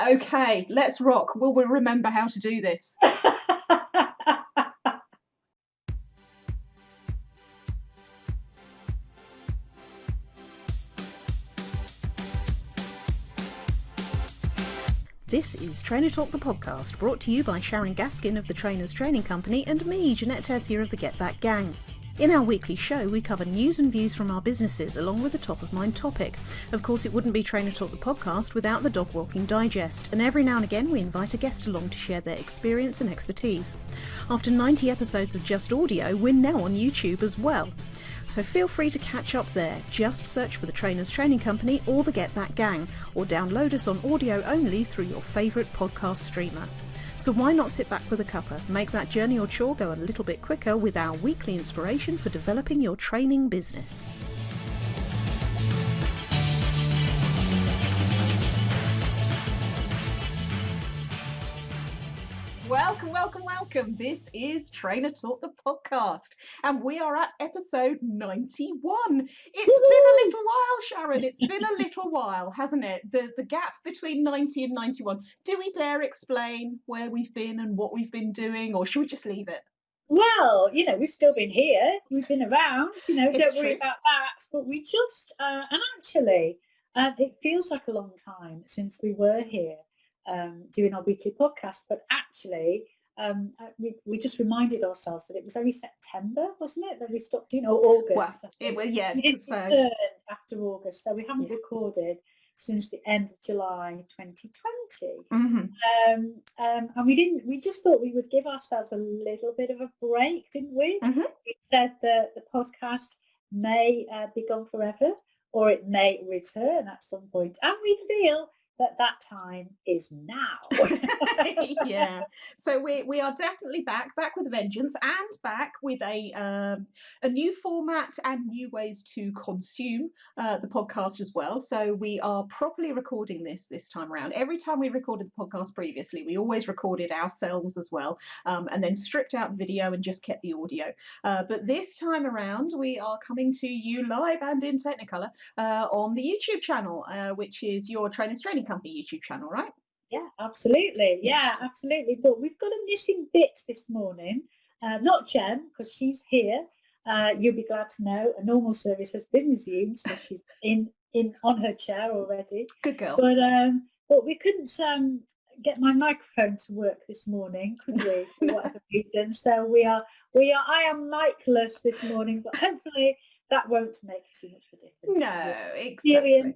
Okay, let's rock. Will we remember how to do this? This is Trainer Talk the podcast, brought to you by Sharon Gaskin of the Trainers Training Company and me, Jeanette Tessier of the Get That Gang. In our weekly show, we cover news and views from our businesses along with a top-of-mind topic. Of course, it wouldn't be Trainer Talk the podcast without the Dog Walking Digest, and every now and again we invite a guest along to share their experience and expertise. After 90 episodes of just audio, we're now on YouTube as well. So feel free to catch up there. Just search for the Trainers Training Company or the Get That Gang, or download us on audio only through your favourite podcast streamer. So why not sit back with a cuppa, make that journey or chore go a little bit quicker with our weekly inspiration for developing your training business. Welcome. This is Trainer Talk the podcast, and we are at episode 91. It's been a little while, Sharon. It's been a little while, hasn't it? The gap between 90 and 91. Do we dare explain where we've been and what we've been doing, or should we just leave it? Well, we've still been here. We've been around, don't worry about that. But we just, and actually, it feels like a long time since we were here doing our weekly podcast. But actually, we just reminded ourselves that it was only September, wasn't it, that we stopped doing, or August? Well, it was, yeah. It's returned after August, so we haven't recorded since the end of July 2020. Mm-hmm. And we just thought we would give ourselves a little bit of a break, didn't we? Mm-hmm. We said that the podcast may be gone forever, or it may return at some point, and we feel that time is now. Yeah, so we are definitely back with a vengeance, and back with a new format and new ways to consume the podcast as well. So we are properly recording this time around. Every time we recorded the podcast previously, we always recorded ourselves as well, and then stripped out video and just kept the audio. But this time around, we are coming to you live and in Technicolor on the YouTube channel, which is your Trainers Training Company YouTube channel, right? Yeah, absolutely. Yeah, absolutely. But we've got a missing bit this morning. Not Jem, because she's here. You'll be glad to know a normal service has been resumed, so she's in on her chair already. Good girl. But we couldn't get my microphone to work this morning, could we? For whatever reason. So I am mic-less this morning, but hopefully that won't make too much of a difference. No, exactly.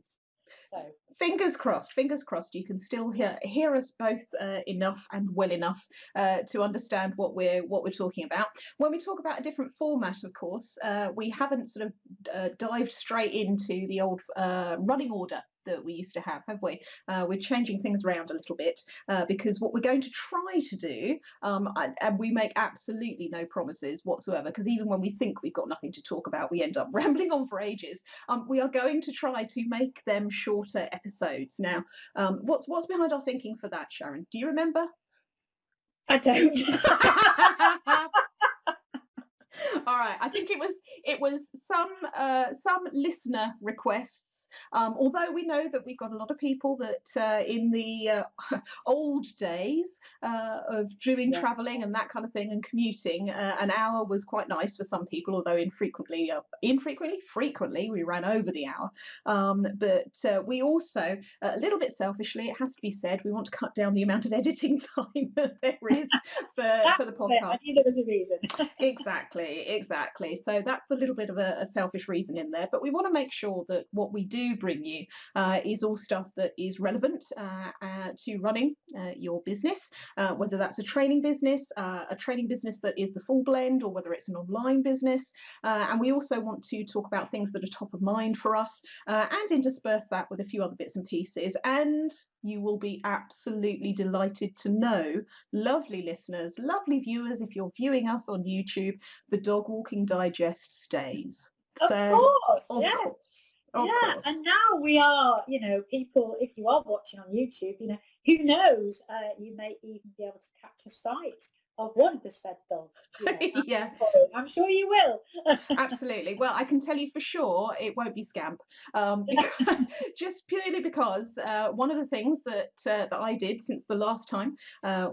So fingers crossed you can still hear us both enough and well enough to understand what we're talking about. When we talk about a different format, of course, we haven't sort of dived straight into the old running order that we used to have we? We're changing things around a little bit because what we're going to try to do, and we make absolutely no promises whatsoever, because even when we think we've got nothing to talk about, we end up rambling on for ages. We are going to try to make them shorter episodes. Now, what's behind our thinking for that, Sharon? Do you remember? I don't. All right, I think it was some listener requests. Although we know that we've got a lot of people that in the old days of doing travelling and that kind of thing and commuting, an hour was quite nice for some people. Although frequently we ran over the hour. But we also, a little bit selfishly, it has to be said, we want to cut down the amount of editing time that there is for the podcast. I knew there was a reason. Exactly. So that's the little bit of a selfish reason in there. But we want to make sure that what we do bring you is all stuff that is relevant to running your business, whether that's a training business that is the full blend, or whether it's an online business. And we also want to talk about things that are top of mind for us and intersperse that with a few other bits and pieces. And you will be absolutely delighted to know, lovely listeners, lovely viewers, if you're viewing us on YouTube, the Dog Walking Digest stays. Of course. Of course. And now we are, people, if you are watching on YouTube, who knows, you may even be able to catch a sight of one of the said dogs. Yeah. I'm sure you will. Absolutely. Well, I can tell you for sure it won't be Scamp, because, just purely because one of the things that I did since the last time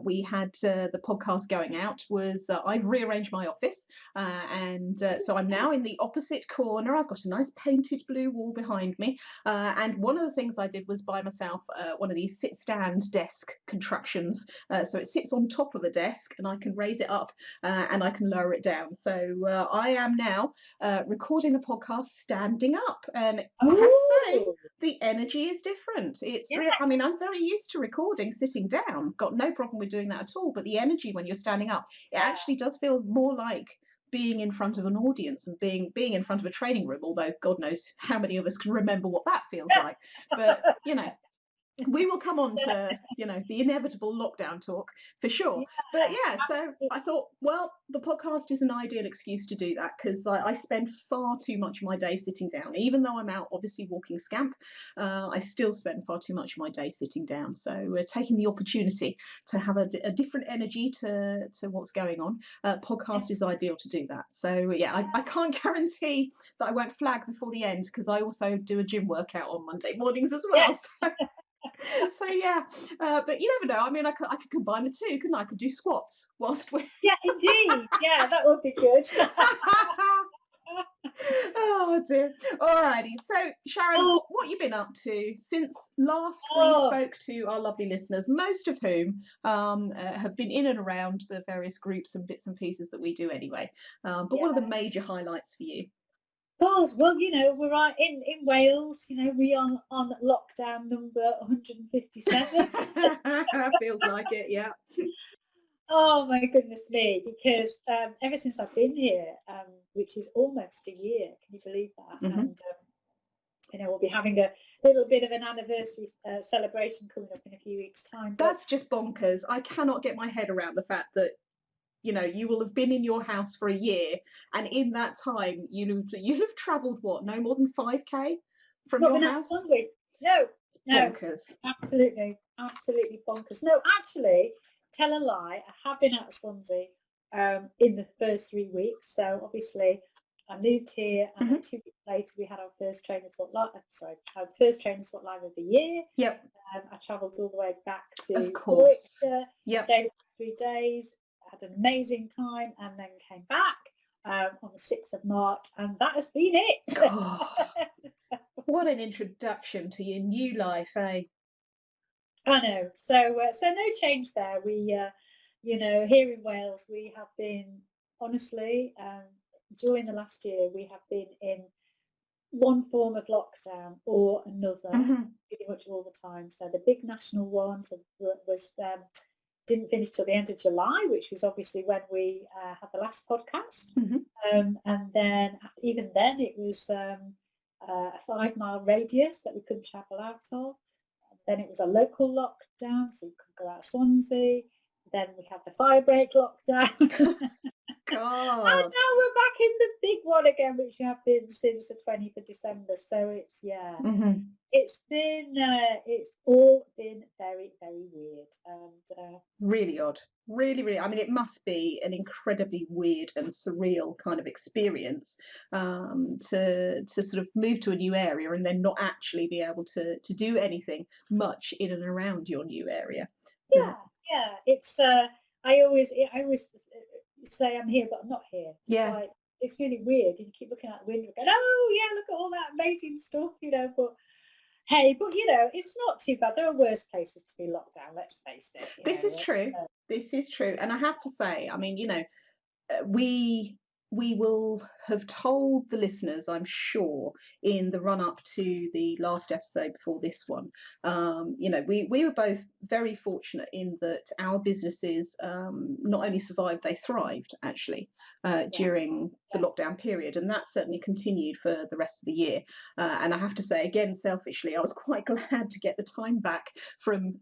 we had the podcast going out was I've rearranged my office, and so I'm now in the opposite corner. I've got a nice painted blue wall behind me, and one of the things I did was buy myself one of these sit-stand desk contraptions. So it sits on top of a desk, and I can raise it up and I can lower it down. So I am now recording the podcast standing up, and I have to say Oh, the energy is different. It's real. I yes. mean, I'm very used to recording sitting down, got no problem with doing that at all. But the energy when you're standing up, it Yeah. actually does feel more like being in front of an audience and being in front of a training room. Although God knows how many of us can remember what that feels like. But we will come on to the inevitable lockdown talk for sure. But yeah, so I thought, well, the podcast is an ideal excuse to do that, because I spend far too much of my day sitting down. Even though I'm out obviously walking Scamp, I still spend far too much of my day sitting down. So we're taking the opportunity to have a different energy to what's going on. Podcast is ideal to do that. So yeah, I can't guarantee that I won't flag before the end, because I also do a gym workout on Monday mornings as well. So yeah, but you never know. I mean, I could combine the two, couldn't I? I could do squats whilst we're. Yeah, indeed. Yeah, that would be good. Oh dear. Alrighty. So Sharon, Oh. what you been up to since last we Oh. spoke to our lovely listeners, most of whom have been in and around the various groups and bits and pieces that we do anyway. But what are the major highlights for you? God, well, we're right in Wales. We are on lockdown number 157. Feels like it, yeah. Oh my goodness me! Because ever since I've been here, which is almost a year, can you believe that? Mhm. And we'll be having a little bit of an anniversary celebration coming up in a few weeks' time. But That's just bonkers. I cannot get my head around the fact that you will have been in your house for a year, and in that time you'll have travelled what, no more than 5k from not your been out house? Swansea. No, Bonkers. absolutely bonkers. No, actually, tell a lie. I have been out of Swansea in the first 3 weeks. So obviously, I moved here, and then 2 weeks later we had our first Trainer Talk Live. Our first Trainer Talk Live of the year. Yep. I travelled all the way back to Of course. Warwickshire. Yep. Stayed for 3 days. Had an amazing time, and then came back on the 6th of March, and that has been it. Oh, what an introduction to your new life, eh? I know. So no change there. We, here in Wales, we have been, honestly, during the last year, we have been in one form of lockdown or another, pretty much all the time. So the big national one was didn't finish till the end of July, which was obviously when we had the last podcast. And then even then, it was a 5-mile radius that we couldn't travel out of. Then it was a local lockdown, so you couldn't go out of Swansea. Then we had the firebreak lockdown. God. And now we're back in the big one again, which we have been since the 20th of December. So it's, it's all been very, very weird. And really odd. Really, really. I mean, it must be an incredibly weird and surreal kind of experience to sort of move to a new area and then not actually be able to do anything much in and around your new area. Yeah. It's I always say I'm here, but I'm not here. Yeah. It's really weird. You keep looking out the window and going, oh yeah, look at all that amazing stuff, But hey, it's not too bad. There are worse places to be locked down. Let's face it. This is true. This is true. And I have to say, I mean, we will have told the listeners, I'm sure, in the run up to the last episode before this one, we were both very fortunate in that our businesses not only survived, they thrived actually during the lockdown period. And that certainly continued for the rest of the year. And I have to say, again, selfishly, I was quite glad to get the time back from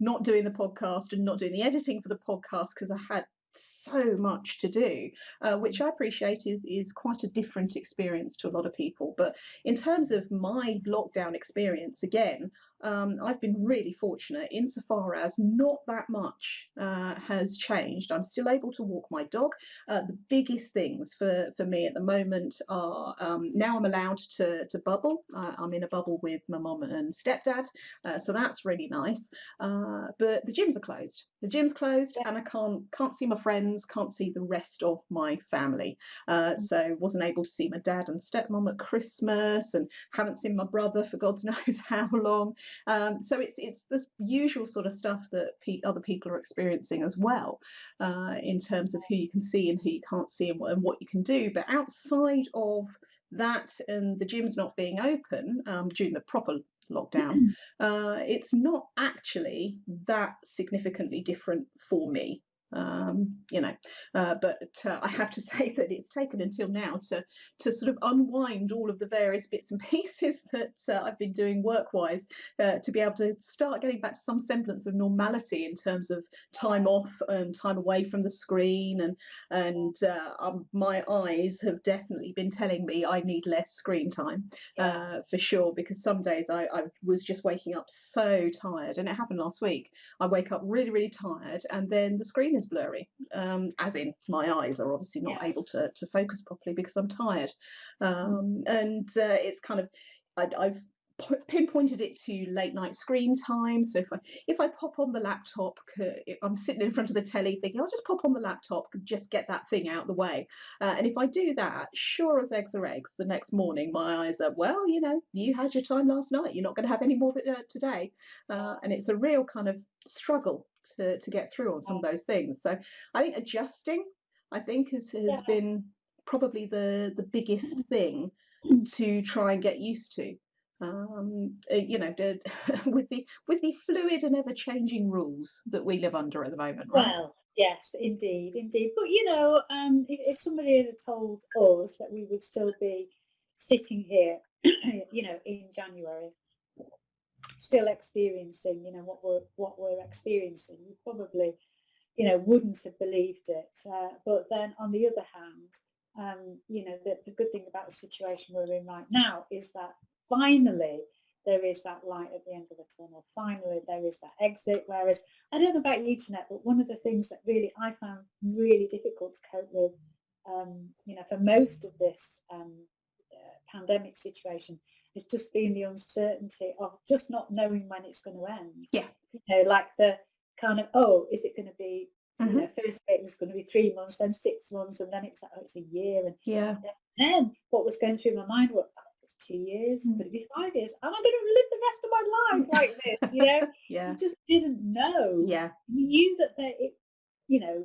not doing the podcast and not doing the editing for the podcast, because I had so much to do, which I appreciate is quite a different experience to a lot of people. But in terms of my lockdown experience, again, I've been really fortunate insofar as not that much has changed. I'm still able to walk my dog. The biggest things for me at the moment are now I'm allowed to bubble. I'm in a bubble with my mum and stepdad, so that's really nice. But the gyms are closed. The gym's closed, Yeah. and I can't see my friends, can't see the rest of my family. So wasn't able to see my dad and stepmom at Christmas, and haven't seen my brother for God knows how long. So it's this usual sort of stuff that other people are experiencing as well, in terms of who you can see and who you can't see, and what you can do. But outside of that, and the gyms not being open during the proper lockdown, it's not actually that significantly different for me. You know, but I have to say that it's taken until now to sort of unwind all of the various bits and pieces that I've been doing work-wise, to be able to start getting back to some semblance of normality in terms of time off and time away from the screen, and my eyes have definitely been telling me I need less screen time, for sure, because some days I was just waking up so tired, and it happened last week. I wake up really, really tired, and then the screen is blurry, as in my eyes are obviously not able to focus properly because I'm tired. And it's kind of, I've pinpointed it to late night screen time. So if I pop on the laptop, I'm sitting in front of the telly thinking I'll just pop on the laptop, just get that thing out of the way. And if I do that, sure as eggs are eggs, the next morning my eyes are, well, you had your time last night, you're not going to have any more today. And it's a real kind of struggle to get through on some of those things. So I think adjusting, I think has been probably the biggest thing to try and get used to. With the fluid and ever changing rules that we live under at the moment, right? Well, yes, indeed, indeed. But if somebody had told us that we would still be sitting here, in January, still experiencing, what we're experiencing, we probably, wouldn't have believed it. But then, on the other hand, the good thing about the situation we're in right now is that finally there is that light at the end of the tunnel. Finally, there is that exit. Whereas, I don't know about you, Jeanette, but one of the things that really I found really difficult to cope with, for most of this pandemic situation, has just been the uncertainty of just not knowing when it's going to end. Yeah. Like the kind of, oh, is it going to be, Mm-hmm. First it was going to be 3 months, then 6 months, and then it was like, oh, it's a year. And Yeah. then what was going through my mind was, oh, it's 2 years, could it be 5 years? Am I going to live the rest of my life like this? Yeah. You just didn't know. Yeah. You knew that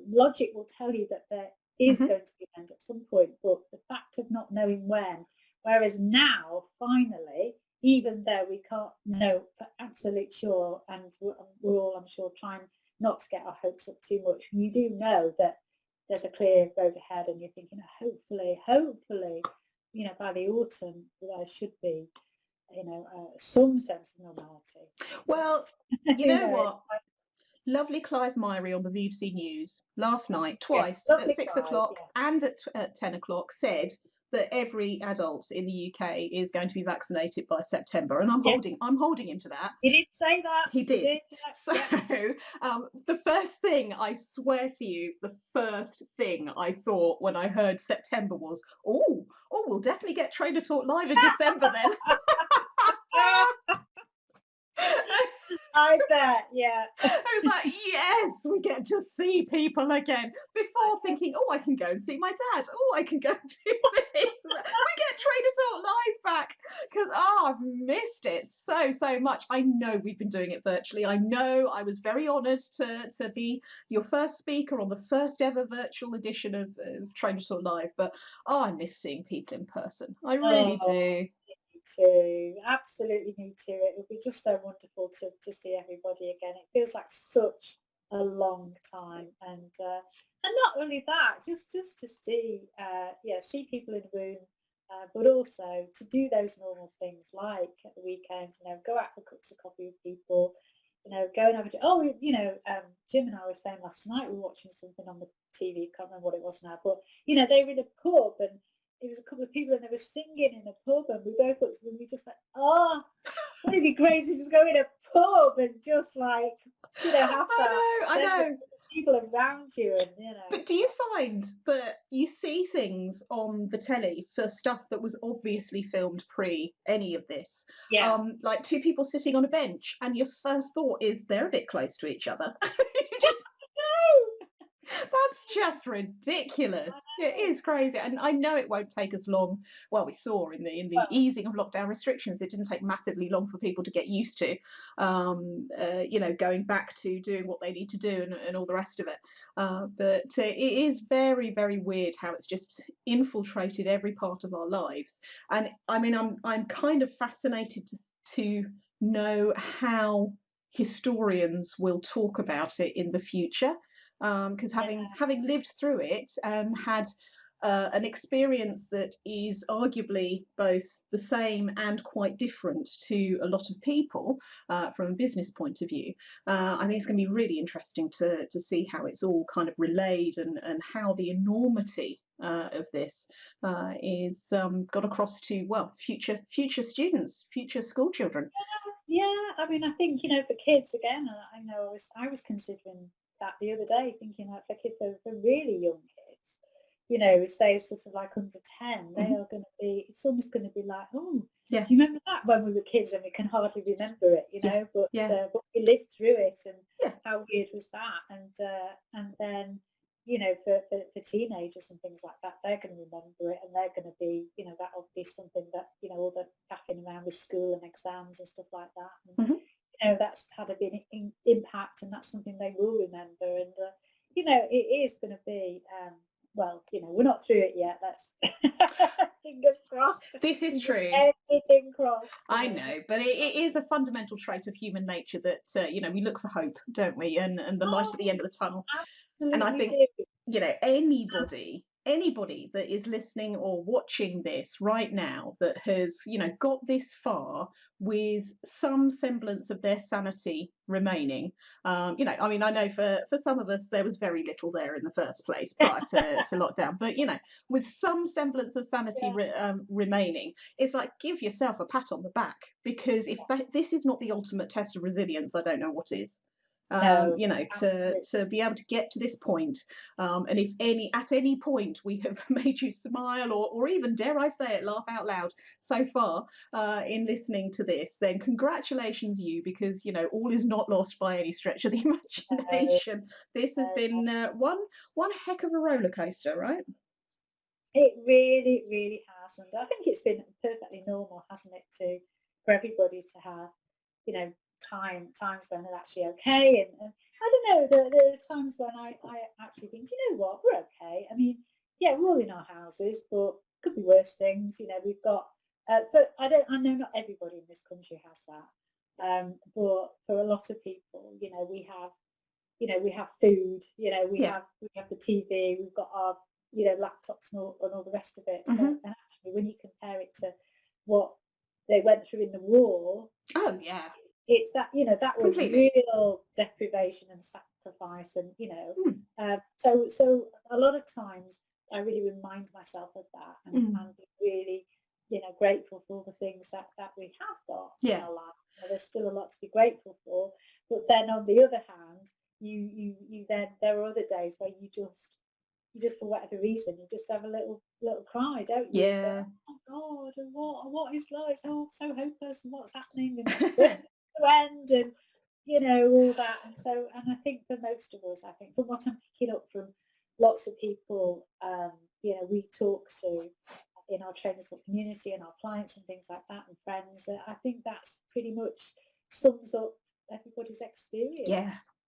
logic will tell you that there is going to be an end at some point, but the fact of not knowing when. Whereas now, finally, even though we can't know for absolute sure, and we're all, I'm sure, trying not to get our hopes up too much, you do know that there's a clear road ahead, and you're thinking, hopefully, by the autumn, there should be, some sense of normality. Well, you know what? Lovely Clive Myrie on the BBC News last night, twice, at 6 o'clock and at 10 o'clock, said that every adult in the UK is going to be vaccinated by September, and I'm holding him to that. He did say that. He did. So the first thing, I swear to you, the first thing I thought when I heard September was, oh, we'll definitely get Trainer Talk Live in December then. I bet, yeah. I was like, yes, we get to see people again. Before thinking, oh, I can go and see my dad. Oh, I can go and do this. We get Trainer Talk Live back because, I've missed it so much. I know we've been doing it virtually. I know I was very honoured to be your first speaker on the first ever virtual edition of Trainer Talk Live. But, I miss seeing people in person. I really do. Too, absolutely, me too. It would be just so wonderful to see everybody again. It feels like such a long time, and not only that, just to see see people in the room, but also to do those normal things like at the weekend, go out for cups of coffee with people, go and have Jim and I were saying last night we were watching something on the TV, can't remember what it was now, but they were in a pub, and it was a couple of people and they were singing in a pub, and we both looked and we just went, Wouldn't it be great to just go in a pub and just like, have that I sense of know. people around you and, But do you find that you see things on the telly for stuff that was obviously filmed pre any of this? yeah. Like two people sitting on a bench, and your first thought is they're a bit close to each other. You just That's just ridiculous. It is crazy, and I know it won't take us long. Well, we saw in the Well, easing of lockdown restrictions, it didn't take massively long for people to get used to, going back to doing what they need to do and all the rest of it. But it is very, very weird how it's just infiltrated every part of our lives. And I mean, I'm kind of fascinated to know how historians will talk about it in the future, because yeah, having lived through it and had an experience that is arguably both the same and quite different to a lot of people from a business point of view, I think it's going to be really interesting to see how it's all kind of relayed, and how the enormity of this is got across to, well, future students, future school children. yeah. I mean, I think for kids again. I know I was considering that the other day, thinking like for kids, for really young kids, as they sort of like under 10, they Mhm. are going to be. It's almost going to be like, oh, Yeah, do you remember that when we were kids and we can hardly remember it, yeah, yeah, but we lived through it and yeah. how weird was that? And then for teenagers and things like that, they're going to remember it and they're going to be, that'll be something that all the faffing around with school and exams and stuff like that. And, Mhm. that's had a big impact and that's something they will remember. And, it is going to be, well, we're not through it yet. That's fingers crossed. This is Fingers true. everything crossed. I know, but it is a fundamental trait of human nature that we look for hope, don't we? And the light Oh, at the end of the tunnel. And I absolutely think, do. anybody that is listening or watching this right now that has got this far with some semblance of their sanity remaining, I mean, I know for some of us there was very little there in the first place prior to lockdown, but with some semblance of sanity Yeah, remaining, it's like, give yourself a pat on the back, because if this is not the ultimate test of resilience, I don't know what is. no, To absolutely. be able to get to this point, and if at any point we have made you smile, or even, dare I say it, laugh out loud so far in listening to this, then congratulations you, because all is not lost by any stretch of the No, imagination. This has no. been one heck of a roller coaster, right? It really, really has, and I think it's been perfectly normal, hasn't it, for everybody to have, you know, times when they're actually okay, and I don't know, there are times when I actually think, "Do you know what, we're okay." I mean, yeah, we're all in our houses, but could be worse things. We've got, but I know not everybody in this country has that, but for a lot of people, we have food, Yeah. we have the TV, we've got our, laptops and all the rest of it. So, Hmm. and actually, when you compare it to what they went through in the war, Oh yeah, it's that, that was completely. real deprivation and sacrifice, and Mm. so a lot of times I really remind myself of that, Mm. and be really, grateful for all the things that we have got in Yeah. our life. There's still a lot to be grateful for, but then on the other hand, you then there are other days where you just for whatever reason you just have a little cry, don't you? That, Yeah. oh God, and what is life? It's all so hopeless, and what's happening, and when's it to end, and all that. And I think for most of us, I think from what I'm picking up from lots of people, we talk to in our trainers for community and our clients and things like that, and friends, I think that's pretty much sums up everybody's Yeah, experience.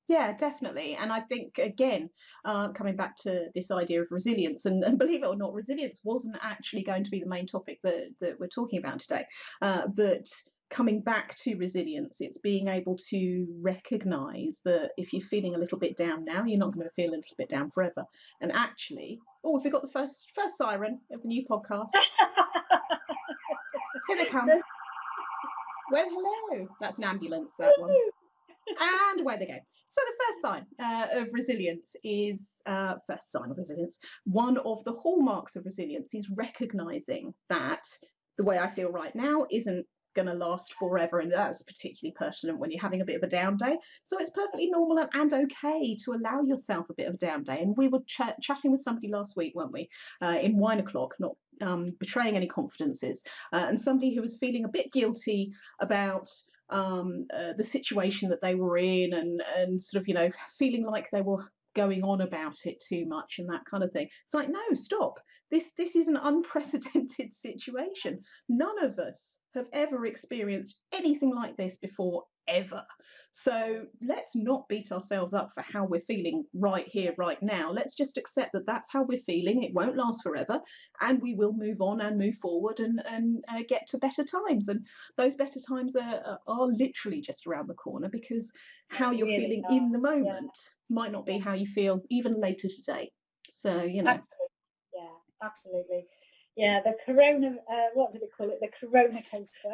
yeah, definitely. And I think, again, coming back to this idea of resilience, and believe it or not, resilience wasn't actually going to be the main topic that we're talking about today. But coming back to resilience, it's being able to recognize that if you're feeling a little bit down now, you're not going to feel a little bit down forever. And actually, oh, have we got the first siren of the new podcast? Here they come. Well, hello. That's an ambulance, that one. And away they go. So the first sign of resilience is one of the hallmarks of resilience is recognizing that the way I feel right now isn't going to last forever, and that's particularly pertinent when you're having a bit of a down day. So it's perfectly normal and okay to allow yourself a bit of a down day. And we were chatting with somebody last week, weren't we, in Wine O'Clock, not betraying any confidences, and somebody who was feeling a bit guilty about the situation that they were in, and sort of, you know, feeling like they were going on about it too much and that kind of thing. It's like, no, stop. This is an unprecedented situation. None of us have ever experienced anything like this before, ever. So let's not beat ourselves up for how we're feeling right here, right now. Let's just accept that that's how we're feeling. It won't last forever, and we will move on and move forward and get to better times. And those better times are literally just around the corner, because how you're Really feeling are. in the moment might not be how you feel even later today. So, you know. Absolutely. Yeah, absolutely. Yeah, the corona, what do we call it? The corona coaster.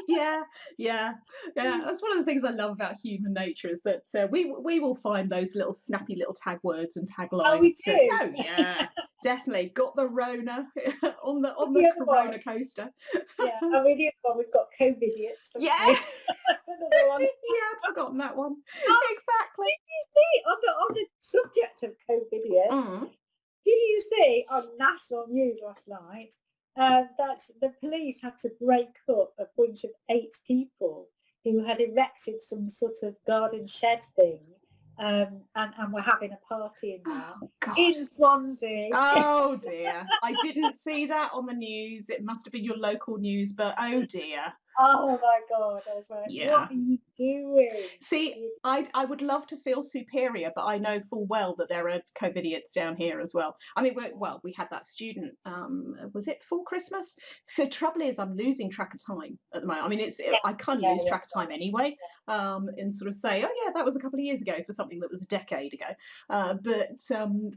Yeah, yeah. That's one of the things I love about human nature, is that we will find those little snappy little tag words and taglines. Oh, we do. Oh yeah, definitely got the Rona on the The other corona one? coaster. Yeah, and with the other one, we've got COVIDiots. haven't Yeah, we? Another one. yeah, I'd forgotten that one. Oh, Exactly. did you see, on the subject of COVIDiots, Mm. did you see on national news last night that the police had to break up a bunch of 8 people who had erected some sort of garden shed thing, and were having a party in there Oh God. in Swansea? Oh dear. I didn't see that on the news. It must have been your local news, but oh dear. Oh my God! I was like, Yeah. what are you doing? See, I would love to feel superior, but I know full well that there are COVIDiots down here as well. I mean, we had that student, was it before Christmas? So trouble is, I'm losing track of time at the moment. I mean, I kind of lose track of time anyway, and sort of say, oh yeah, that was a couple of years ago for something that was a decade ago. But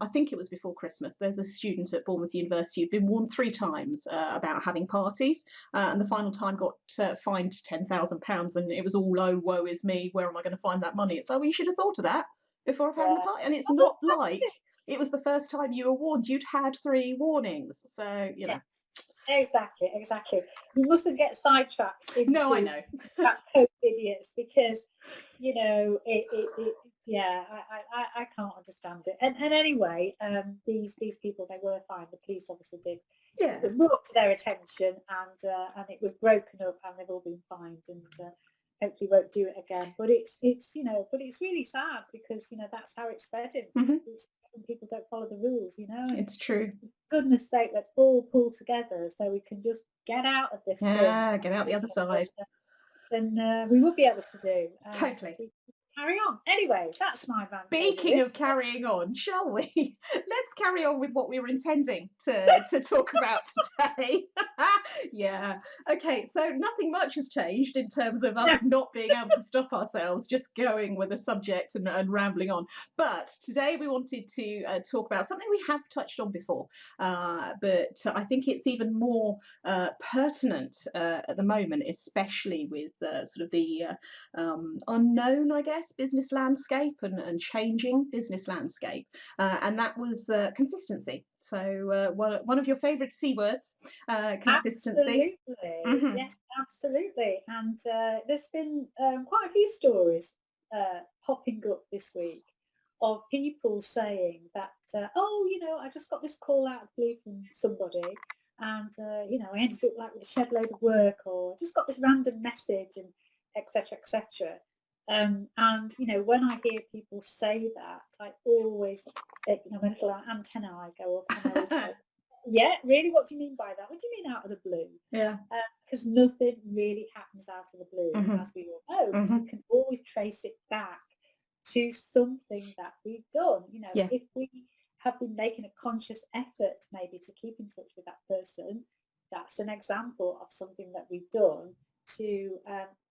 I think it was before Christmas. There's a student at Bournemouth University who'd been warned 3 times about having parties, and the final time got fined £10,000, and it was all, oh, woe is me, where am I going to find that money? It's like, well, you should have thought of that before having the party. And it's not like it was the first time you were warned. You'd had 3 warnings, so you know. Exactly. We mustn't get sidetracked into No, I know. that COVIDiots, because you know I can't understand it. And anyway, these people, they were fined. The police obviously did. Yeah. It was brought to their attention, and it was broken up, and they've all been fined, and hopefully won't do it again. But it's really sad, because you know that's how it's spreading. Mhm. People don't follow the rules, you know. And It's true. for goodness sake, let's all pull together so we can just get out of this thing. Yeah, get out the other side. Then we will be able to do. Totally. Carry on. Anyway, that's my van. Speaking of carrying on, shall we? Let's carry on with what we were intending to talk about today. Yeah. Okay, so nothing much has changed in terms of us not being able to stop ourselves, just going with a subject and rambling on. But today we wanted to talk about something we have touched on before, but I think it's even more pertinent at the moment, especially with sort of the unknown, I guess, business landscape and changing business landscape, and that was consistency. So one of your favourite C words, consistency. Absolutely. Mhm. Yes, absolutely. And there's been quite a few stories popping up this week of people saying that, oh, you know, I just got this call out of the blue from somebody, and you know, I ended up like with a shed load of work, or I just got this random message, and etc. etc. And you know, when I hear people say that, I always, you know, my little antennae go up, and I was like, yeah, really? What do you mean by that? What do you mean out of the blue? Yeah. Because nothing really happens out of the blue, Mhm. as we all know, because we can always trace it back to something that we've done. You know, Yeah. if we have been making a conscious effort maybe to keep in touch with that person, that's an example of something that we've done to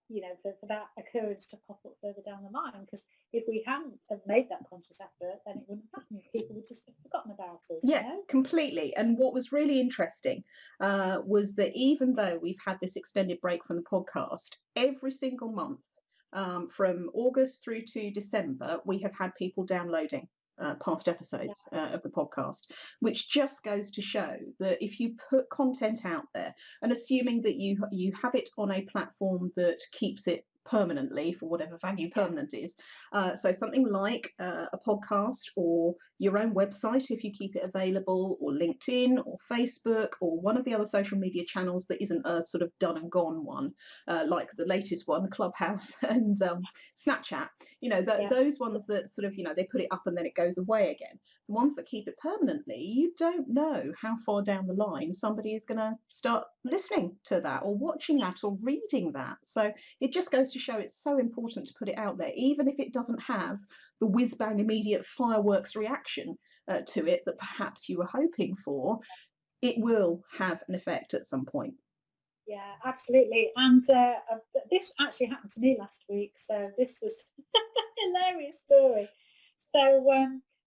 you know, for that occurrence to pop up further down the line. Because if we hadn't have made that conscious effort, then it wouldn't happen. People would just have forgotten about us. Yeah, You know? completely. And what was really interesting was that even though we've had this extended break from the podcast, every single month from August through to December, we have had people downloading past episodes of the podcast, which just goes to show that if you put content out there, and assuming that you have it on a platform that keeps it permanently for whatever value permanent is, so something like a podcast or your own website if you keep it available, or LinkedIn or Facebook or one of the other social media channels that isn't a sort of done and gone one, like the latest one, Clubhouse and Snapchat, those ones that sort of, they put it up and then it goes away again. The ones that keep it permanently, you don't know how far down the line somebody is going to start listening to that or watching that or reading that. So it just goes to show it's so important to put it out there, even if it doesn't have the whiz bang immediate fireworks reaction to it that perhaps you were hoping for. It will have an effect at some point. Yeah, absolutely. And this actually happened to me last week. So this was a hilarious story. So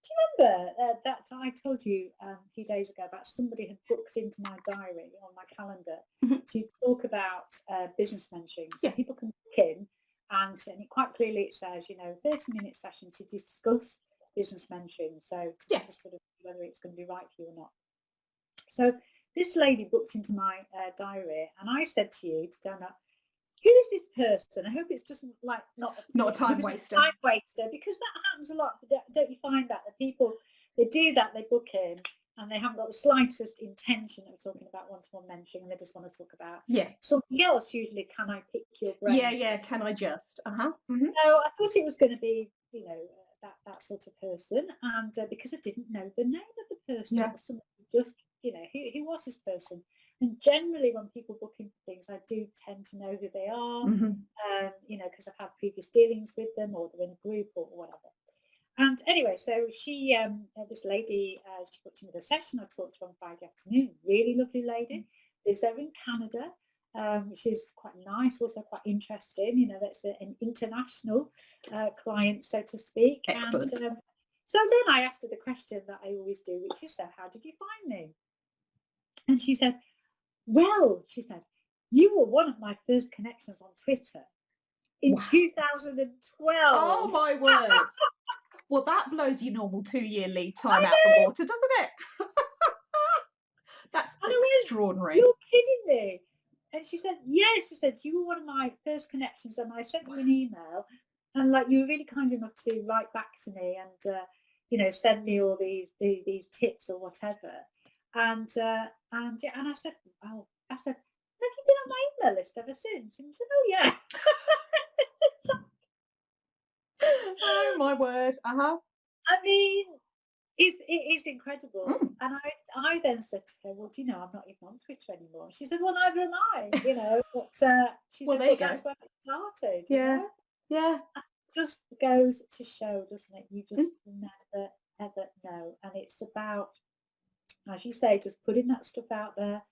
do you remember that I told you a few days ago about somebody had booked into my diary on my calendar to talk about business mentoring? So people can book in, and quite clearly it says, 30-minute session to discuss business mentoring. So to sort of whether it's going to be right for you or not. So this lady booked into my diary, and I said to you, to Donna, who's this person? I hope it's just like not a time waster. Because that happens a lot. Don't you find that people, they do that, they book in, and they haven't got the slightest intention of talking about one-to-one mentoring, and they just want to talk about something else. Usually, can I pick your brain? Can I just? So I thought it was going to be, that sort of person, and because I didn't know the name of the person, it was somebody just, who was this person? And generally, when people book in for things, I do tend to know who they are, because I've had previous dealings with them, or they're in a group or whatever. And anyway, so she, this lady, she booked in with a session. I talked to her on Friday afternoon. Really lovely lady, lives over in Canada. She's quite nice, also quite interesting. That's an international client, so to speak. Excellent. And so then I asked her the question that I always do, which is, so how did you find me? And she said, well, she says, you were one of my first connections on Twitter in 2012. Oh, my word. Well, that blows your normal 2-year lead time out the water, doesn't it? That's extraordinary. You're kidding me. And she said, she said, you were one of my first connections, and I sent you an email, and you were really kind enough to write back to me and, send me all these tips or whatever. And I said, oh, have you been on my email list ever since? And she said, oh, yeah. Oh, my word. I mean, it is incredible. And I then said to her, well, I'm not even on Twitter anymore. And she said, well, neither am I, but she said, well, that's where it started. Yeah. It just goes to show, doesn't it? You just never, ever know. And it's about, as you say, just putting that stuff out there,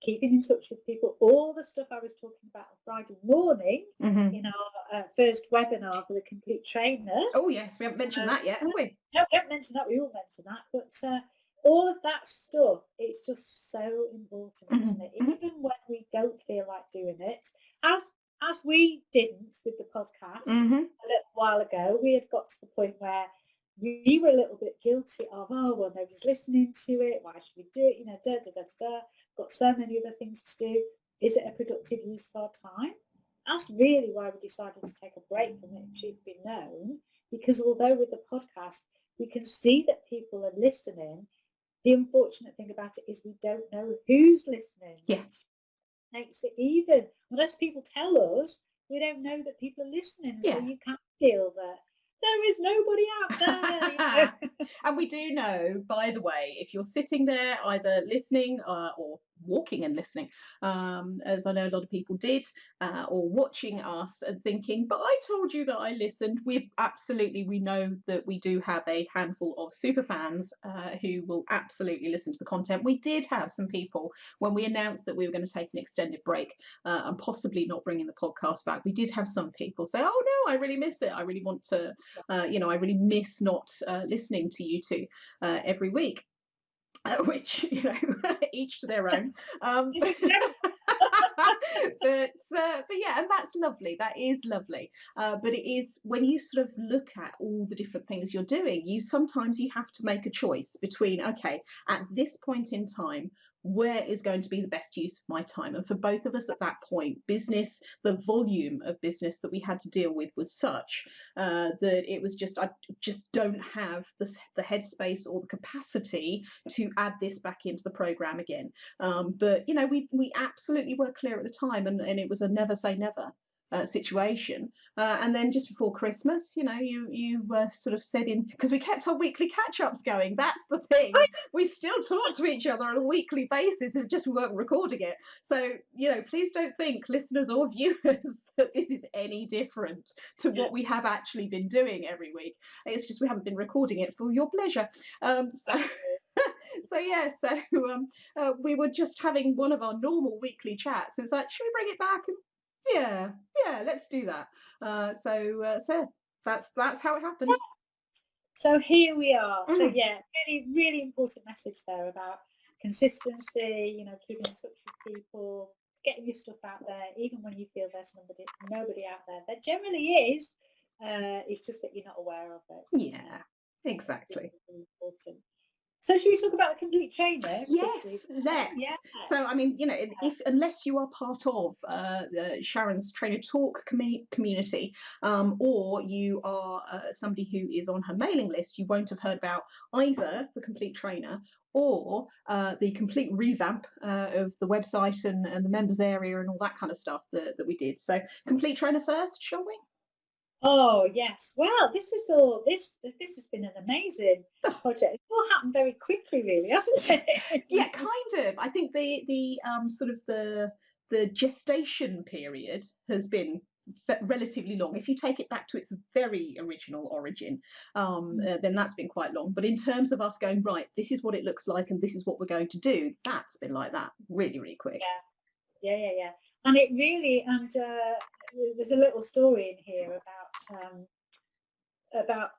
keeping in touch with people. All the stuff I was talking about on Friday morning in our first webinar for the Complete Trainer. Oh, yes, we haven't mentioned that yet, have we? No, we haven't mentioned that. We all mentioned that. But all of that stuff, it's just so important, isn't it? Even when we don't feel like doing it, as we didn't with the podcast a little while ago, we had got to the point where we were a little bit guilty of, well, nobody's listening to it. Why should we do it? Got so many other things to do. Is it a productive use of our time? That's really why we decided to take a break from it, truth be known, because although with the podcast, we can see that people are listening, the unfortunate thing about it is we don't know who's listening. Yes. Makes it even. Unless people tell us, we don't know that people are listening. So you can feel that there is nobody out there. And we do know, by the way, if you're sitting there either listening or walking and listening, as I know a lot of people did, or watching us and thinking, but I told you that I listened. We know that we do have a handful of super fans who will absolutely listen to the content. We did have some people when we announced that we were going to take an extended break and possibly not bringing the podcast back. We did have some people say, oh no, I really miss it. I really want to, I really miss not listening to you two every week. Which, each to their own. But yeah, and that's lovely. That is lovely. But it is when you sort of look at all the different things you're doing, you sometimes you have to make a choice between, okay, at this point in time, where is going to be the best use of my time? And for both of us at that point, business, the volume of business that we had to deal with was such that it was just, I just don't have the headspace or the capacity to add this back into the program again. But you know, we absolutely were clear at the time, and it was a never say never. Situation, and then just before Christmas, you know, you sort of said in because we kept our weekly catch-ups going. That's the thing. We still talk to each other on a weekly basis. It's just we weren't recording it. So you know, please don't think, listeners or viewers, that this is any different to what we have actually been doing every week. It's just we haven't been recording it for your pleasure. So yeah, so we were just having one of our normal weekly chats. It's like, should we bring it back? And yeah, let's do that. So that's how it happened. So here we are. So yeah, really important message there about consistency, you know, keeping in touch with people, getting your stuff out there, even when you feel there's nobody out there. There generally is. It's just that you're not aware of it. Yeah, exactly. Really important. So should we talk about the complete trainer? Yes, let's. Yeah. So I mean, you know, if unless you are part of Sharon's Trainer Talk community, or you are somebody who is on her mailing list, you won't have heard about either the complete trainer or the complete revamp of the website and the members area and all that kind of stuff that we did. So complete trainer first, shall we? Oh yes. Well, this has been an amazing project. It's all happened very quickly, really, hasn't it? Yeah, kind of. I think the sort of the gestation period has been relatively long. If you take it back to its very original origin, then that's been quite long. But in terms of us going, right, this is what it looks like and this is what we're going to do, that's been like that really, really quick. Yeah. And it really, and there's a little story in here about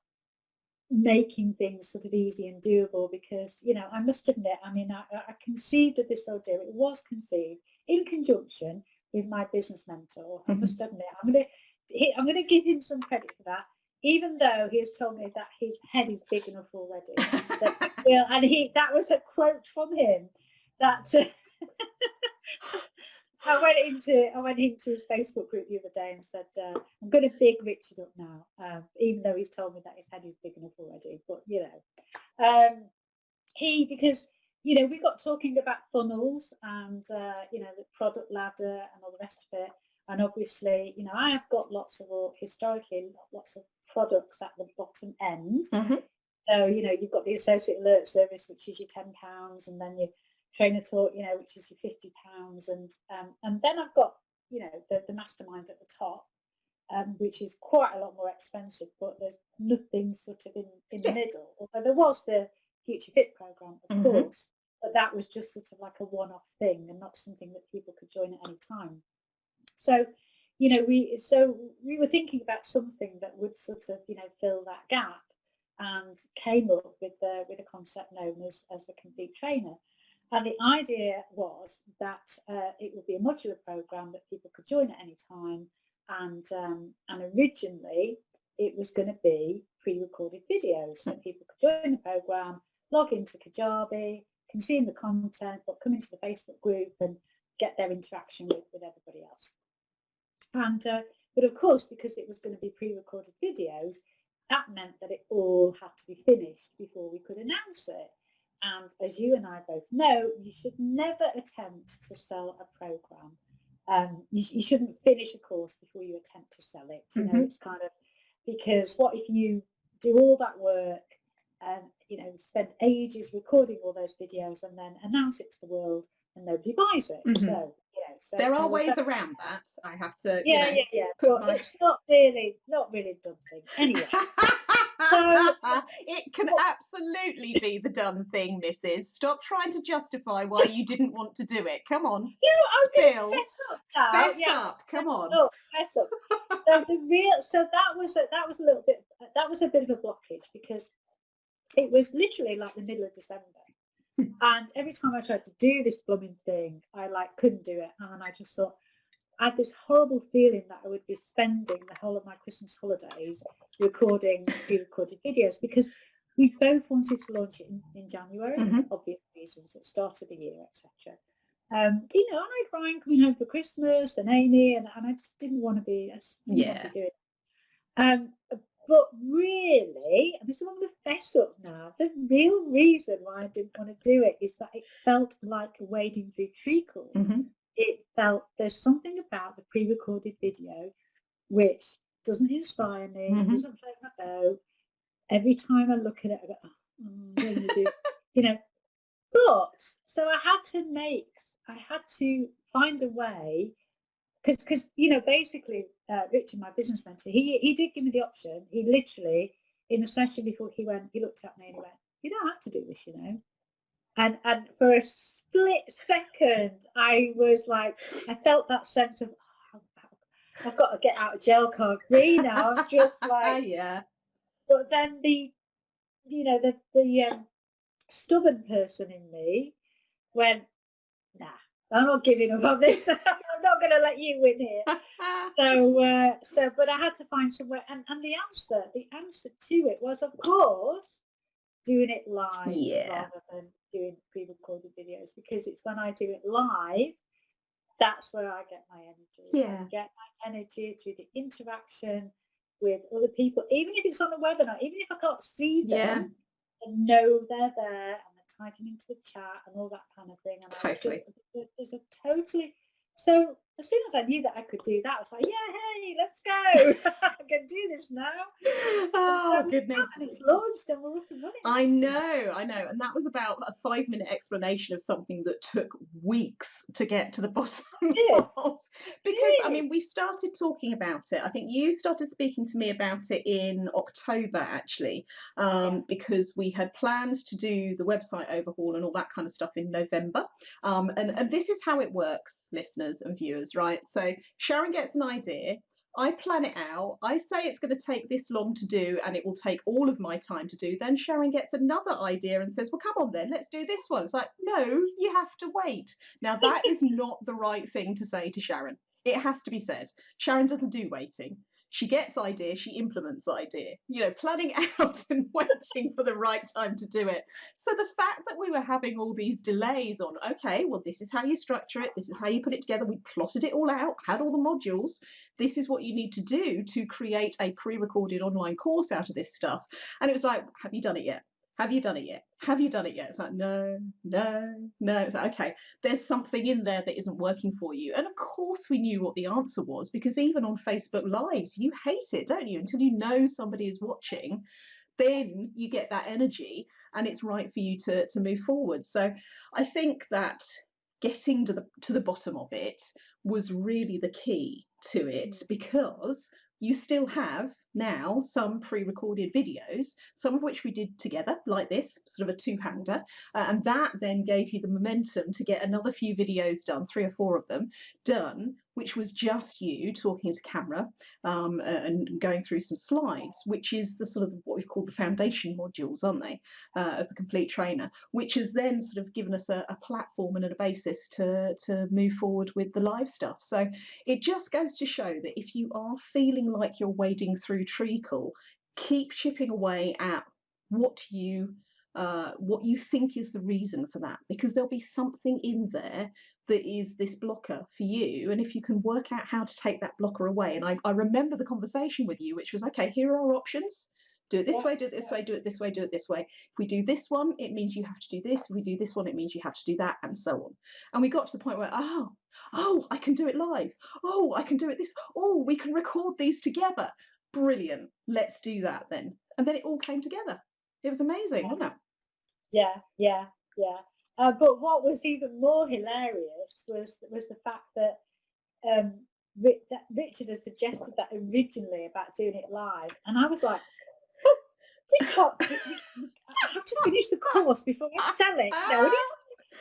making things sort of easy and doable, because, you know, I must admit, I mean, I conceived of this idea. It was conceived in conjunction with my business mentor. I must admit, I'm going to give him some credit for that, even though he has told me that his head is big enough already. And that was a quote from him that I went into his Facebook group the other day and said, I'm going to big Richard up now, even though he's told me that his head is big enough already. But, you know, because, you know, we got talking about funnels and, you know, the product ladder and all the rest of it. And obviously, you know, I have got historically, lots of products at the bottom end. So, you know, you've got the associate alert service, which is your £10, and then your Trainer Talk, you know, which is your £50, and then I've got, you know, the mastermind at the top, which is quite a lot more expensive, but there's nothing sort of in the middle. Although there was the Future Fit program, of course, but that was just sort of like a one-off thing and not something that people could join at any time. So, you know, we were thinking about something that would sort of, you know, fill that gap, and came up with a concept known as the Complete Trainer. And the idea was that it would be a modular program that people could join at any time, and originally it was going to be pre-recorded videos that people could join the program, log into Kajabi, consume the content, but come into the Facebook group and get their interaction with everybody else. And but of course, because it was going to be pre-recorded videos, that meant that it all had to be finished before we could announce it. And as you and I both know, you should never attempt to sell a program. You shouldn't finish a course before you attempt to sell it. You know, it's kind of, because what if you do all that work and, you know, spend ages recording all those videos and then announce it to the world and nobody buys it? So, you know, so there are ways around that. I have to, yeah. But it's not really a done thing anyway. So, it can absolutely be the done thing, Mrs. Stop trying to justify why you didn't want to do it. Come on. Spill. Fess up. Come on. Look, fess up. So that was a bit of a blockage, because it was literally like the middle of December And every time I tried to do this blooming thing, I like couldn't do it. And I just thought, I had this horrible feeling that I would be spending the whole of my Christmas holidays recording pre-recorded videos, because we both wanted to launch it in January for obvious reasons at the start of the year, etc. And I had Ryan coming home for Christmas and Amy, and I just didn't want to be doing it. But really, and this is what I'm going to fess up now, the real reason why I didn't want to do it is that it felt like wading through treacle. It felt, there's something about the pre-recorded video which doesn't inspire me, doesn't float my boat. Every time I look at it, I go, I'm going to do it, But, so I had to find a way, because basically, Richard, my business mentor, he did give me the option. He literally, in a session before he looked at me and he went, you don't have to do this, And for a split second, I was like, I felt that sense of, I've got to get out of jail card free now. I'm just like, yeah. But then the stubborn person in me went, nah, I'm not giving up on this. I'm not going to let you win here. But I had to find somewhere, and the answer to it was, of course, doing it live rather than doing pre-recorded videos, because it's when I do it live, that's where I get my energy. I get my energy through the interaction with other people, even if it's on a webinar, even if I can't see them, I know they're there and they're typing into the chat and all that kind of thing. And there's a totally, so as soon as I knew that I could do that, I was like, yeah, hey, let's go. I can do this now. Oh, goodness. And it's launched and we're up and running. I know. And that was about a 5-minute explanation of something that took weeks to get to the bottom of. Because, I mean, we started talking about it. I think you started speaking to me about it in October, actually, because we had plans to do the website overhaul and all that kind of stuff in November. And this is how it works, listeners and viewers, right? So Sharon gets an idea. I plan it out. I say it's going to take this long to do and it will take all of my time to do. Then Sharon gets another idea and says, well, come on then, let's do this one. It's like, no, you have to wait. Now, that is not the right thing to say to Sharon. It has to be said. Sharon doesn't do waiting. She gets idea, she implements idea, planning out and waiting for the right time to do it. So the fact that we were having all these delays on, okay, well, this is how you structure it. This is how you put it together. We plotted it all out, had all the modules. This is what you need to do to create a pre-recorded online course out of this stuff. And it was like, have you done it yet? Have you done it yet? Have you done it yet? It's like, no. It's like, okay, there's something in there that isn't working for you. And of course we knew what the answer was, because even on Facebook Lives, you hate it, don't you? Until you know somebody is watching, then you get that energy and it's right for you to move forward. So I think that getting to the bottom of it was really the key to it, because you still have now some pre-recorded videos, some of which we did together like this, sort of a two-hander, and that then gave you the momentum to get another few videos done, 3 or 4 of them done, which was just you talking to camera and going through some slides, which is the sort of what we've called the foundation modules, aren't they, of the Complete Trainer, which has then sort of given us a platform and a basis to move forward with the live stuff. So it just goes to show that if you are feeling like you're wading through treacle, keep chipping away at what you think is the reason for that, because there'll be something in there that is this blocker for you. And if you can work out how to take that blocker away, and I remember the conversation with you, which was, okay, here are our options. Do it this way, do it this way, do it this way, do it this way. If we do this one, it means you have to do this. If we do this one, it means you have to do that, and so on. And we got to the point where, oh, I can do it live. Oh, I can do it this. Oh, we can record these together. Brilliant. Let's do that then. And then it all came together. It was amazing, wasn't it? Yeah. But what was even more hilarious was the fact that that Richard had suggested that originally about doing it live, and I was like, oh, we can't. I have to finish the course before I sell it. No,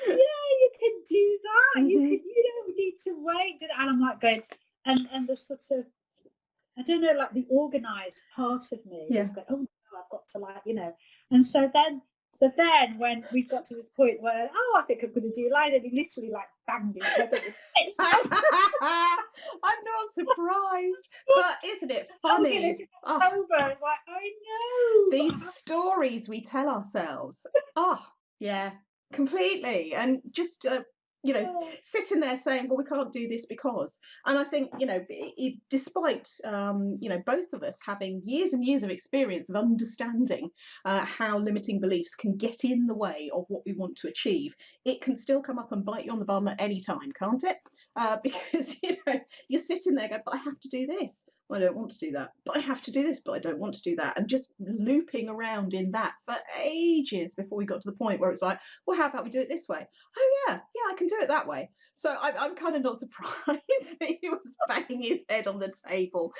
you can do that. Mm-hmm. You don't need to wait. And I'm like going, and the sort of, I don't know, like the organised part of me was going, oh no, I've got to and so then So then when we've got to this point where, I think I'm going to do line, and he literally like banged his head on the table. I'm not surprised, but isn't it Oh, funny? goodness, it's over. It's like, I know. These stories we tell ourselves. Oh, yeah, completely. And just, sitting there saying, well, we can't do this because. And I think, despite, both of us having years and years of experience of understanding how limiting beliefs can get in the way of what we want to achieve, it can still come up and bite you on the bum at any time, can't it? Because, you're sitting there going, but I have to do this. Well, I don't want to do that, but I have to do this, but I don't want to do that. And just looping around in that for ages before we got to the point where it's like, well, how about we do it this way? Oh, yeah, I can do it that way. So I'm kind of not surprised that he was banging his head on the table.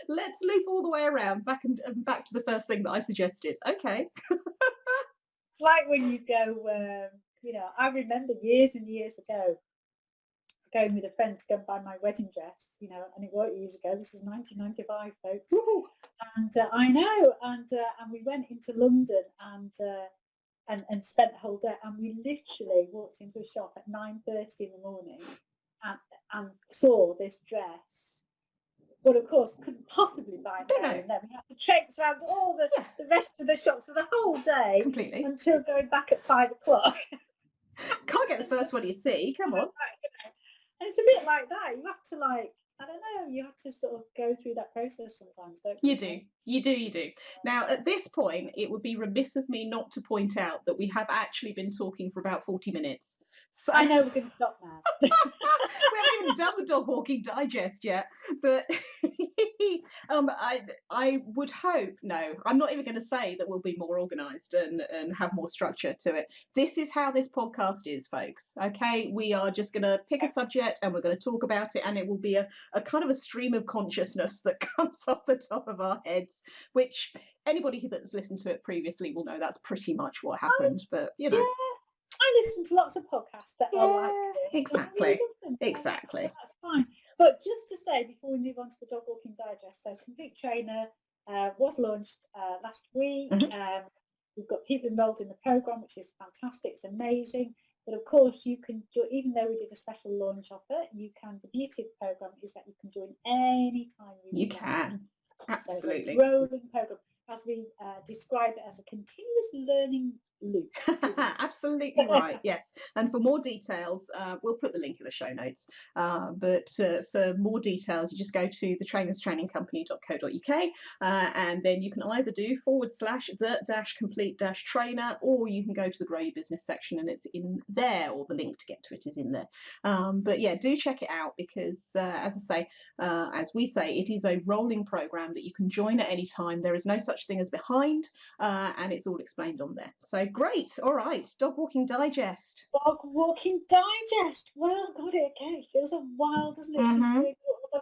Let's loop all the way around, back to the first thing that I suggested. Okay. It's like when you go, I remember years and years ago, going with a friend to go and buy my wedding dress, and it was years ago. This was 1995, folks. Woo-hoo. And I know, and we went into London and spent the whole day, and we literally walked into a shop at 9:30 in the morning and saw this dress. But of course, couldn't possibly buy it there and then. We had to traipse around all the rest of the shops for the whole day, completely, until going back at 5 o'clock. Can't get the first one you see. Come on. And it's a bit like that. You have to you have to sort of go through that process sometimes, don't you? You do. Now, at this point, it would be remiss of me not to point out that we have actually been talking for about 40 minutes. So I know we're going to stop now. We haven't even done the dog walking digest yet, but I would hope, no, I'm not even going to say that we'll be more organised and have more structure to it. This is how this podcast is, folks. Okay, we are just going to pick a subject and we're going to talk about it, and it will be a kind of a stream of consciousness that comes off the top of our heads, which anybody that's listened to it previously will know that's pretty much what happened. But Yeah. I listen to lots of podcasts that are like this. Exactly. So that's fine. But just to say, before we move on to the Dog Walking Digest, so Complete Trainer was launched last week. Mm-hmm. We've got people enrolled in the program, which is fantastic. It's amazing. But of course, you can, even though we did a special launch offer, the beauty of the program is that you can join anytime you can. Absolutely. So it's a rolling program, as we describe it, as a continuous learning loop. Absolutely right. Yes. And for more details, we'll put the link in the show notes. But for more details, you just go to thetrainerstrainingcompany.co.uk, and then you can either do /the-complete-trainer, or you can go to the Grow Your Business section and it's in there, or the link to get to it is in there. But yeah, do check it out, because as I say, as we say, it is a rolling program that you can join at any time. There is no such thing as behind, and it's all explained on there. So great. All right. Dog Walking Digest. Dog Walking Digest. Well, God, it feels a while, doesn't it? Mm-hmm. Since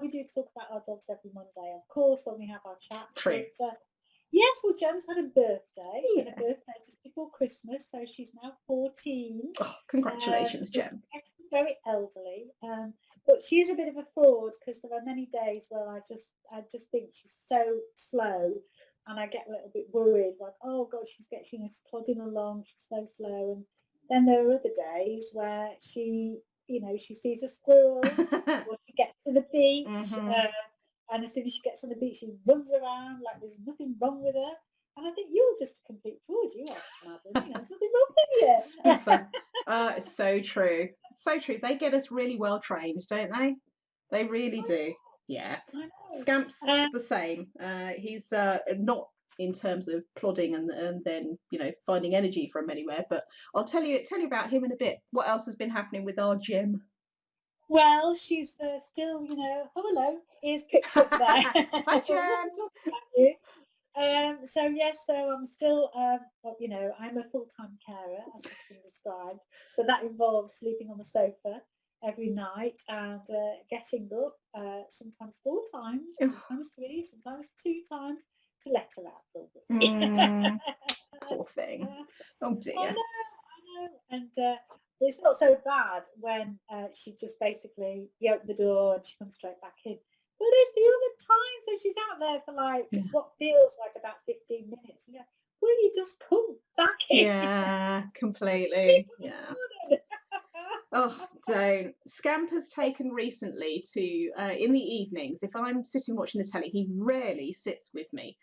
we do talk about our dogs every Monday, of course, when we have our chat. True. But, yes, well, Jen's had a birthday. She had a birthday just before Christmas, so she's now 14. Oh, congratulations, Jen. Very elderly. But she's a bit of a fraud, because there are many days where I just think she's so slow, and I get a little bit worried, like, oh God, she's plodding along, she's so slow. And then there are other days where she sees a squirrel, or she gets to the beach, and as soon as she gets on the beach, she runs around like there's nothing wrong with her. And I think you're just a complete fraud. You are, madam. There's nothing wrong with you. It's so true. So true. They get us really well trained, don't they? They really do. Yeah. Scamp's the same. He's not in terms of plodding and then finding energy from anywhere. But I'll tell you about him in a bit. What else has been happening with our Gem? Well, she's still, oh, hello, ears picked up there. Hi, Jen. So yes, so I'm still, I'm a full-time carer, as has been described. So that involves sleeping on the sofa every night and getting up sometimes 4 times, sometimes 3, sometimes 2 times to let her out for a bit. Poor thing. Oh dear. I know. And it's not so bad when she just basically, you open the door and she comes straight back in. But it's the other time, so she's out there for what feels like about 15 minutes. will you just come back in? Yeah, completely. Yeah. Oh, don't. Scamp has taken recently to, in the evenings, if I'm sitting watching the telly, he rarely sits with me.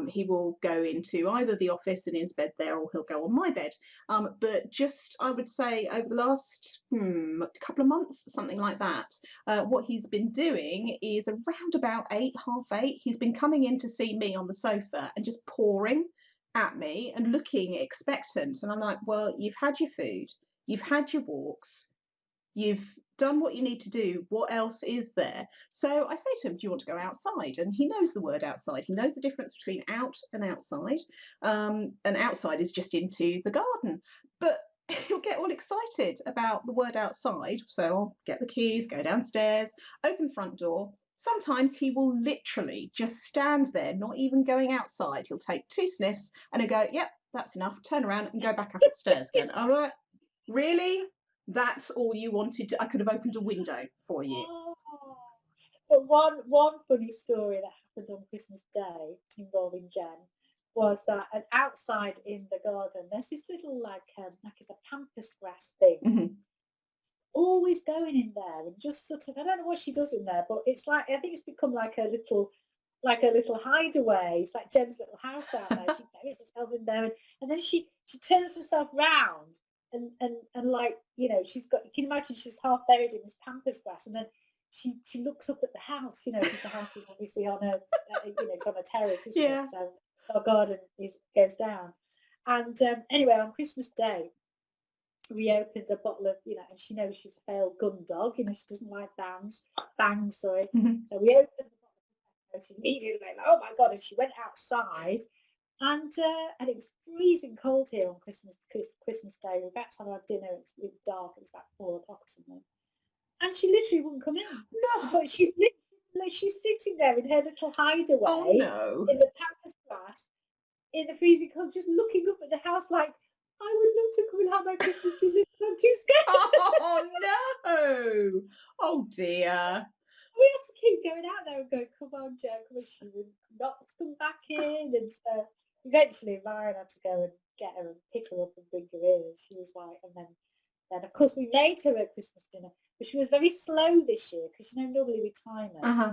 He will go into either the office and into bed there, or he'll go on my bed. But just, I would say, over the last couple of months, something like that, what he's been doing is around about 8, half 8, he's been coming in to see me on the sofa and just pouring at me and looking expectant. And I'm like, well, you've had your food, you've had your walks, you've done what you need to do. What else is there? So I say to him, do you want to go outside? And he knows the word outside. He knows the difference between out and outside. And outside is just into the garden. But he'll get all excited about the word outside. So I'll get the keys, go downstairs, open the front door. Sometimes he will literally just stand there, not even going outside. He'll take 2 sniffs and he'll go, yep, that's enough, turn around and go back up the stairs again. I'm like, really? That's all you wanted to, I could have opened a window for you. Oh. But one funny story that happened on Christmas Day involving Jen was that outside in the garden, there's this little like it's a pampas grass thing, Mm-hmm. always going in there and just sort of, I don't know what she does in there, but it's like, I think it's become like a little hideaway. It's like Jen's little house out there. She buries herself in there, and then she turns herself round and like, you know, she's got, you can imagine she's half buried in this pampas grass, and then she looks up at the house, you know, because the house is obviously on a you know, it's on a terrace, isn't Yeah. it? So our garden goes down. And anyway, on Christmas Day, we opened a bottle of, you know, and she knows she's a failed gun dog, you know, she doesn't like bangs, sorry. Mm-hmm. So we opened the bottle of Prosecco. She immediately like, oh my God, and she went outside, and it was freezing cold here on Christmas Day. We were about to have our dinner, it was dark, it was about 4 o'clock or something. And she literally wouldn't come in. No. But she's sitting there in her little hideaway Oh no. in the pampas grass, in the freezing cold, just looking up at the house like, I would love to come and have my Christmas dinner, but I'm too scared. Oh no. Oh dear. We had to keep going out there and going, come on, Jo, come on. She would not come back in. And so eventually Marion had to go and get her and pick her up and bring her in. And she was like, and then of course we made her a Christmas dinner, but she was very slow this year because, you know, normally we time her. Uh-huh.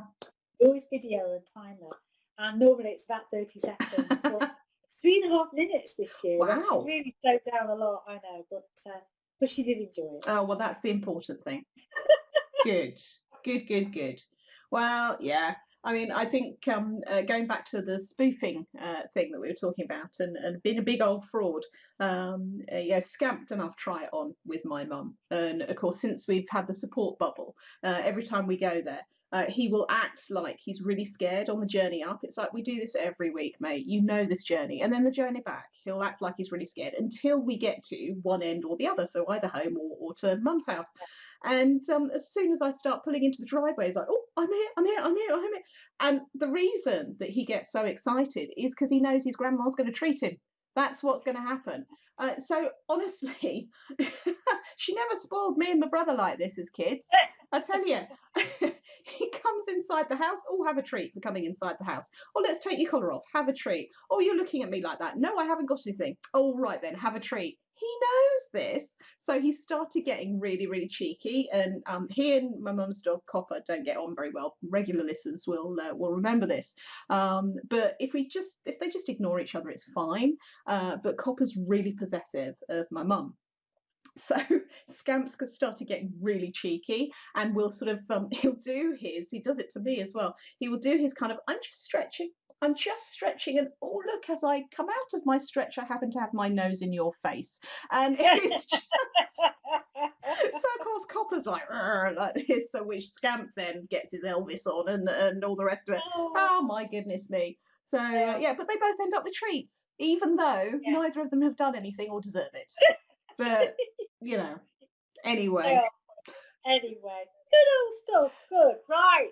We always video and time her. And normally it's about 30 seconds. But 3.5 minutes this year. Wow. And she's really slowed down a lot, I know, but she did enjoy it. Oh, well, that's the important thing. Good. Well, yeah. I mean, I think going back to the spoofing thing that we were talking about, and being a big old fraud, Scamp done enough try it on with my mum. And of course, since we've had the support bubble, every time we go there, he will act like he's really scared on the journey up. It's like, we do this every week, mate. You know this journey. And then the journey back, he'll act like he's really scared until we get to one end or the other. So either home or to mum's house. And as soon as I start pulling into the driveway, he's like, oh, I'm here. And the reason that he gets so excited is because he knows his grandma's going to treat him. That's what's going to happen. So honestly, she never spoiled me and my brother like this as kids. I tell you, he comes inside the house. Oh, have a treat for coming inside the house. Oh, let's take your collar off. Have a treat. Oh, you're looking at me like that. No, I haven't got anything. Oh, right then, have a treat. He knows this. So he started getting really, really cheeky. And he and my mum's dog Copper don't get on very well. Regular listeners will remember this. But if they just ignore each other, it's fine. But Copper's really possessive of my mum. So Scamp's started getting really cheeky, and will sort of he does it to me as well. He will do his kind of, I'm just stretching, and oh look, as I come out of my stretch, I happen to have my nose in your face, and it's just so of course Copper's like this, so which Scamp then gets his Elvis on and all the rest of it. Oh my goodness me. So but they both end up with treats, even though neither of them have done anything or deserve it. But you know, anyway. Anyway, good old stuff. Good, right.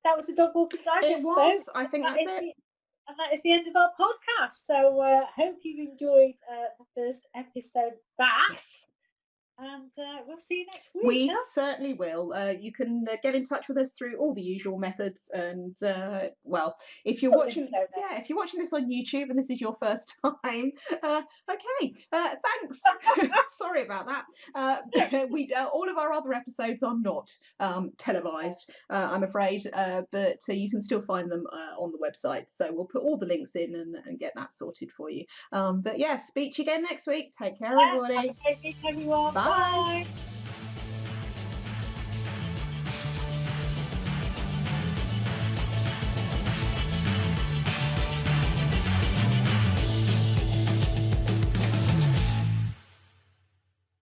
That was the Dog Walker Digest. It was. I think that's it. And that is the end of our podcast. So hope you enjoyed the first episode back. Yes. And we'll see you next week. We huh? certainly will. You can get in touch with us through all the usual methods. And well, if you're Put them in watching, show notes. yeah, if you're watching this on YouTube and this is your first time, okay, thanks. Sorry about that. We all of our other episodes are not televised, I'm afraid, but you can still find them on the website. So we'll put all the links in and get that sorted for you. But yeah, speak to you again next week. Take care, Have everybody. a great week, everyone. Bye. Bye.